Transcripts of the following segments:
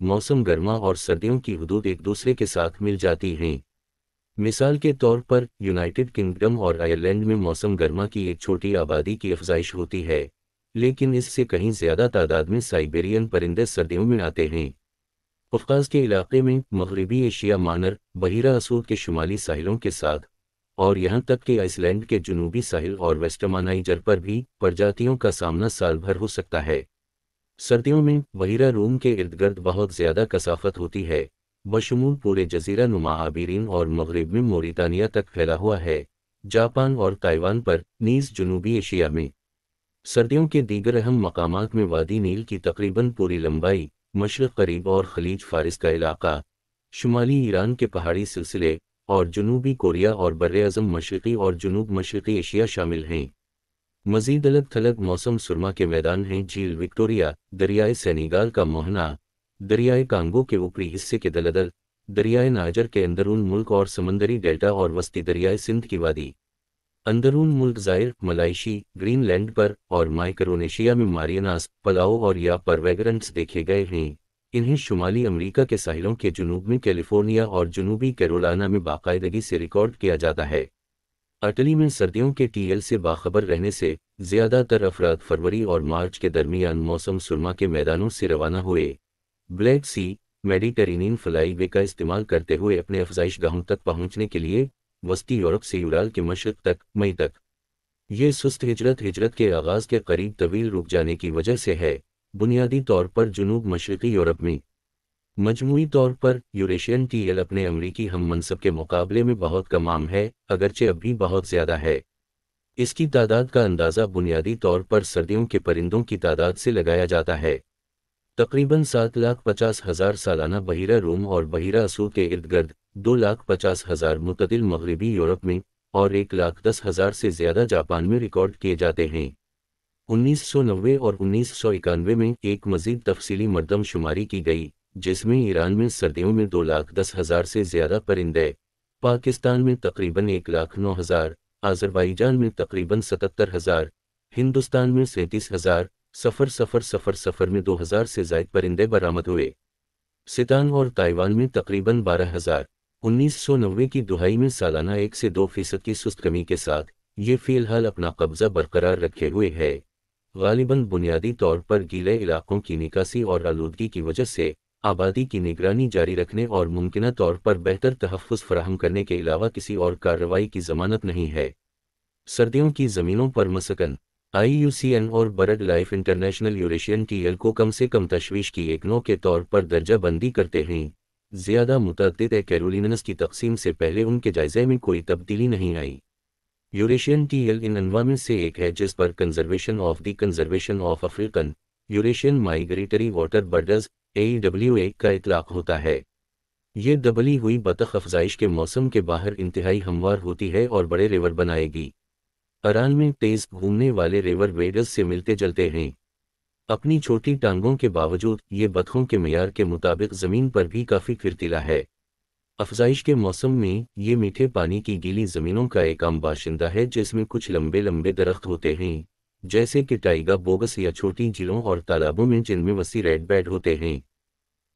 موسم گرما اور سردیوں کی حدود ایک دوسرے کے ساتھ مل جاتی ہیں۔ مثال کے طور پر یونائٹڈ کنگڈم اور آئرلینڈ میں موسم گرما کی ایک چھوٹی آبادی کی افزائش ہوتی ہے، لیکن اس سے کہیں زیادہ تعداد میں سائبیرین پرندے سردیوں میں آتے ہیں۔ قفقاز کے علاقے میں مغربی ایشیا مانر، بحیرہ اسود کے شمالی ساحلوں کے ساتھ، اور یہاں تک کہ آئس لینڈ کے جنوبی ساحل اور ویسٹرن نائجر پر بھی پرجاتیوں کا سامنا سال بھر ہو سکتا ہے۔ سردیوں میں بحیرہ روم کے ارد گرد بہت زیادہ کثافت ہوتی ہے، بشمول پورے جزیرہ نما عابرین اور مغرب میں موریتانیہ تک پھیلا ہوا ہے، جاپان اور تائیوان پر نیز جنوبی ایشیا میں۔ سردیوں کے دیگر اہم مقامات میں وادی نیل کی تقریباً پوری لمبائی، مشرق قریب اور خلیج فارس کا علاقہ، شمالی ایران کے پہاڑی سلسلے، اور جنوبی کوریا اور براعظم مشرقی اور جنوب مشرقی ایشیا شامل ہیں۔ مزید الگ تھلگ موسم سرما کے میدان ہیں جھیل وکٹوریہ، دریائے سینیگال کا موہنا، دریائے کانگو کے اوپری حصے کے دلدل، دریائے ناجر کے اندرون ملک اور سمندری ڈیلٹا اور وسطی دریائے سندھ کی وادی۔ اندرون ملک زائر، ملائشی، گرین لینڈ پر اور مائکرونیشیا میں ماریناس، پلاؤ اور یا پرویگرنٹس دیکھے گئے ہیں۔ انہیں شمالی امریکہ کے ساحلوں کے جنوب میں کیلیفورنیا اور جنوبی کیرولانا میں باقاعدگی سے ریکارڈ کیا جاتا ہے۔ اٹلی میں سردیوں کے ٹی ایل سے باخبر رہنے سے زیادہ تر افراد فروری اور مارچ کے درمیان موسم سرما کے میدانوں سے روانہ ہوئے، بلیک سی میڈیٹرینین فلائی وے کا استعمال کرتے ہوئے اپنے افزائش گاہوں تک پہنچنے کے لیے وسطی یورپ سے یورال کے مشرق تک مئی تک۔ یہ سست ہجرت کے آغاز کے قریب طویل رک جانے کی وجہ سے ہے، بنیادی طور پر جنوب مشرقی یورپ میں۔ مجموعی طور پر یوریشین ٹی ایل اپنے امریکی ہم منصب کے مقابلے میں بہت کم عام ہے، اگرچہ اب بھی بہت زیادہ ہے۔ اس کی تعداد کا اندازہ بنیادی طور پر سردیوں کے پرندوں کی تعداد سے لگایا جاتا ہے۔ تقریباً 7,50,000 سالانہ بحیرہ روم اور بحیرہ اسود کے ارد گرد، 2,50,000 معتدل مغربی یورپ میں، اور 1,10,000 سے زیادہ جاپان میں ریکارڈ کیے جاتے ہیں۔ 1990 اور 1991 میں ایک مزید تفصیلی مردم شماری کی گئی، جس میں ایران میں سردیوں میں 2,10,000 سے زیادہ پرندے، پاکستان میں تقریباً 1,09,000، آذربائیجان میں تقریباً 77,000، ہندوستان میں 37,000، صفر میں 2,000 سے زائد پرندے برآمد ہوئے۔ ستان اور تائیوان میں تقریباً 12,000۔ 1990 کی دہائی میں سالانہ 1 سے 2% کی سست کمی کے ساتھ یہ فی الحال اپنا قبضہ برقرار رکھے ہوئے ہے، غالباً بنیادی طور پر گیلے علاقوں کی نکاسی اور آلودگی کی وجہ سے۔ آبادی کی نگرانی جاری رکھنے اور ممکنہ طور پر بہتر تحفظ فراہم کرنے کے علاوہ کسی اور کارروائی کی ضمانت نہیں ہے۔ سردیوں کی زمینوں پر مسکن IUCN اور bird life international Eurasian T L کو کم سے کم تشویش کی ایک نوع کے طور پر درجہ بندی کرتے ہیں۔ زیادہ متعدد کیرولیننس کی تقسیم سے پہلے ان کے جائزے میں کوئی تبدیلی نہیں آئی۔ یوریشین ٹی ایل ان انواع میں سے ایک ہے جس پر conservation of African Eurasian migratory water birds AWA کا اطلاق ہوتا ہے۔ یہ دبلی ہوئی بطخ افزائش کے موسم کے باہر انتہائی ہموار ہوتی ہے اور بڑے ریور بنائے گی۔ ایران میں تیز گھومنے والے ریور ویڈز سے ملتے جلتے ہیں۔ اپنی چھوٹی ٹانگوں کے باوجود یہ بطخوں کے معیار کے مطابق زمین پر بھی کافی پھرتیلا ہے۔ افزائش کے موسم میں یہ میٹھے پانی کی گیلی زمینوں کا ایک عام باشندہ ہے جس میں کچھ لمبے درخت ہوتے ہیں، جیسے کہ ٹائیگا بوگس، یا چھوٹی جھیلوں اور تالابوں میں جن میں وسیع ریڈ بیڈ ہوتے ہیں۔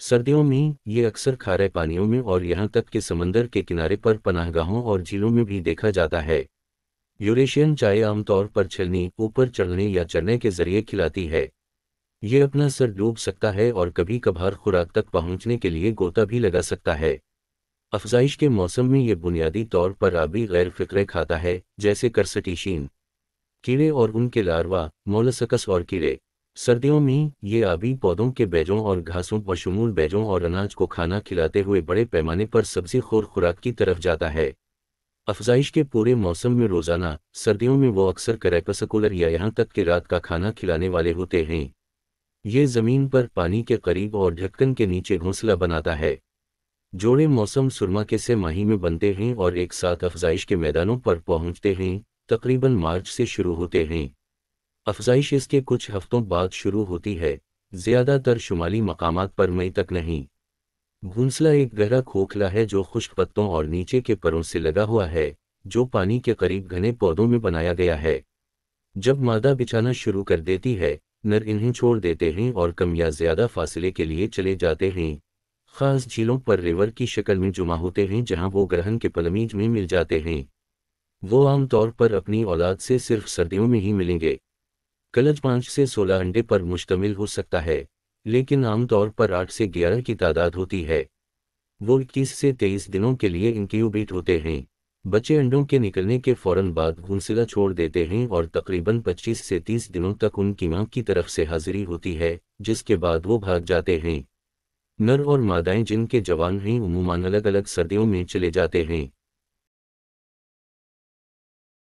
سردیوں میں یہ اکثر کھارے پانیوں میں اور یہاں تک کہ سمندر کے کنارے پر پناہ گاہوں اور جھیلوں میں بھی دیکھا جاتا ہے۔ یوریشین چائے عام طور پر چھلنی، اوپر چڑھنے یا چڑھنے کے ذریعے کھلاتی ہے۔ یہ اپنا سر ڈوب سکتا ہے اور کبھی کبھار خوراک تک پہنچنے کے لیے غوطہ بھی لگا سکتا ہے۔ افزائش کے موسم میں یہ بنیادی طور پر آبی غیر فقرے کھاتا ہے، جیسے کرسٹیشین کیڑے اور ان کے لاروا، مولسکس اور کیڑے۔ سردیوں میں یہ آبی پودوں کے بیجوں اور گھاسوں بشمول بیجوں اور اناج کو کھانا کھلاتے ہوئے بڑے پیمانے پر سبزی خور خوراک کی طرف جاتا ہے۔ افزائش کے پورے موسم میں روزانہ سردیوں میں وہ اکثر کریپسکولر یا یہاں تک کہ رات کا کھانا کھلانے والے ہوتے ہیں۔ یہ زمین پر پانی کے قریب اور ڈھکن کے نیچے گھونسلہ بناتا ہے۔ جوڑے موسم سرما کے سہ ماہی میں بنتے ہیں اور ایک ساتھ افزائش کے میدانوں پر پہنچتے ہیں، تقریباً مارچ سے شروع ہوتے ہیں۔ افزائش اس کے کچھ ہفتوں بعد شروع ہوتی ہے، زیادہ تر شمالی مقامات پر مئی تک نہیں۔ گھونسلہ ایک گہرا کھوکھلا ہے جو خشک پتوں اور نیچے کے پروں سے لگا ہوا ہے، جو پانی کے قریب گھنے پودوں میں بنایا گیا ہے۔ جب مادہ بچھانا شروع کر دیتی ہے، نر انہیں چھوڑ دیتے ہیں اور کم یا زیادہ فاصلے کے لیے چلے جاتے ہیں، خاص جھیلوں پر ریور کی شکل میں جمع ہوتے ہیں جہاں وہ گرہن کے پلمیج میں مل جاتے ہیں۔ وہ عام طور پر اپنی اولاد سے صرف سردیوں میں ہی ملیں گے۔ کلج 5 سے 16 انڈے پر مشتمل ہو سکتا ہے، لیکن عام طور پر 8 سے 11 کی تعداد ہوتی ہے۔ وہ 21 سے 23 دنوں کے لیے انکیوبیٹ ہوتے ہیں۔ بچے انڈوں کے نکلنے کے فوراً بعد گھونسلہ چھوڑ دیتے ہیں اور تقریباً 25 سے 30 دنوں تک ان کی ماں کی طرف سے حاضری ہوتی ہے، جس کے بعد وہ بھاگ جاتے ہیں۔ نر اور مادائیں جن کے جوان ہیں عموماً الگ الگ سردیوں میں چلے جاتے ہیں۔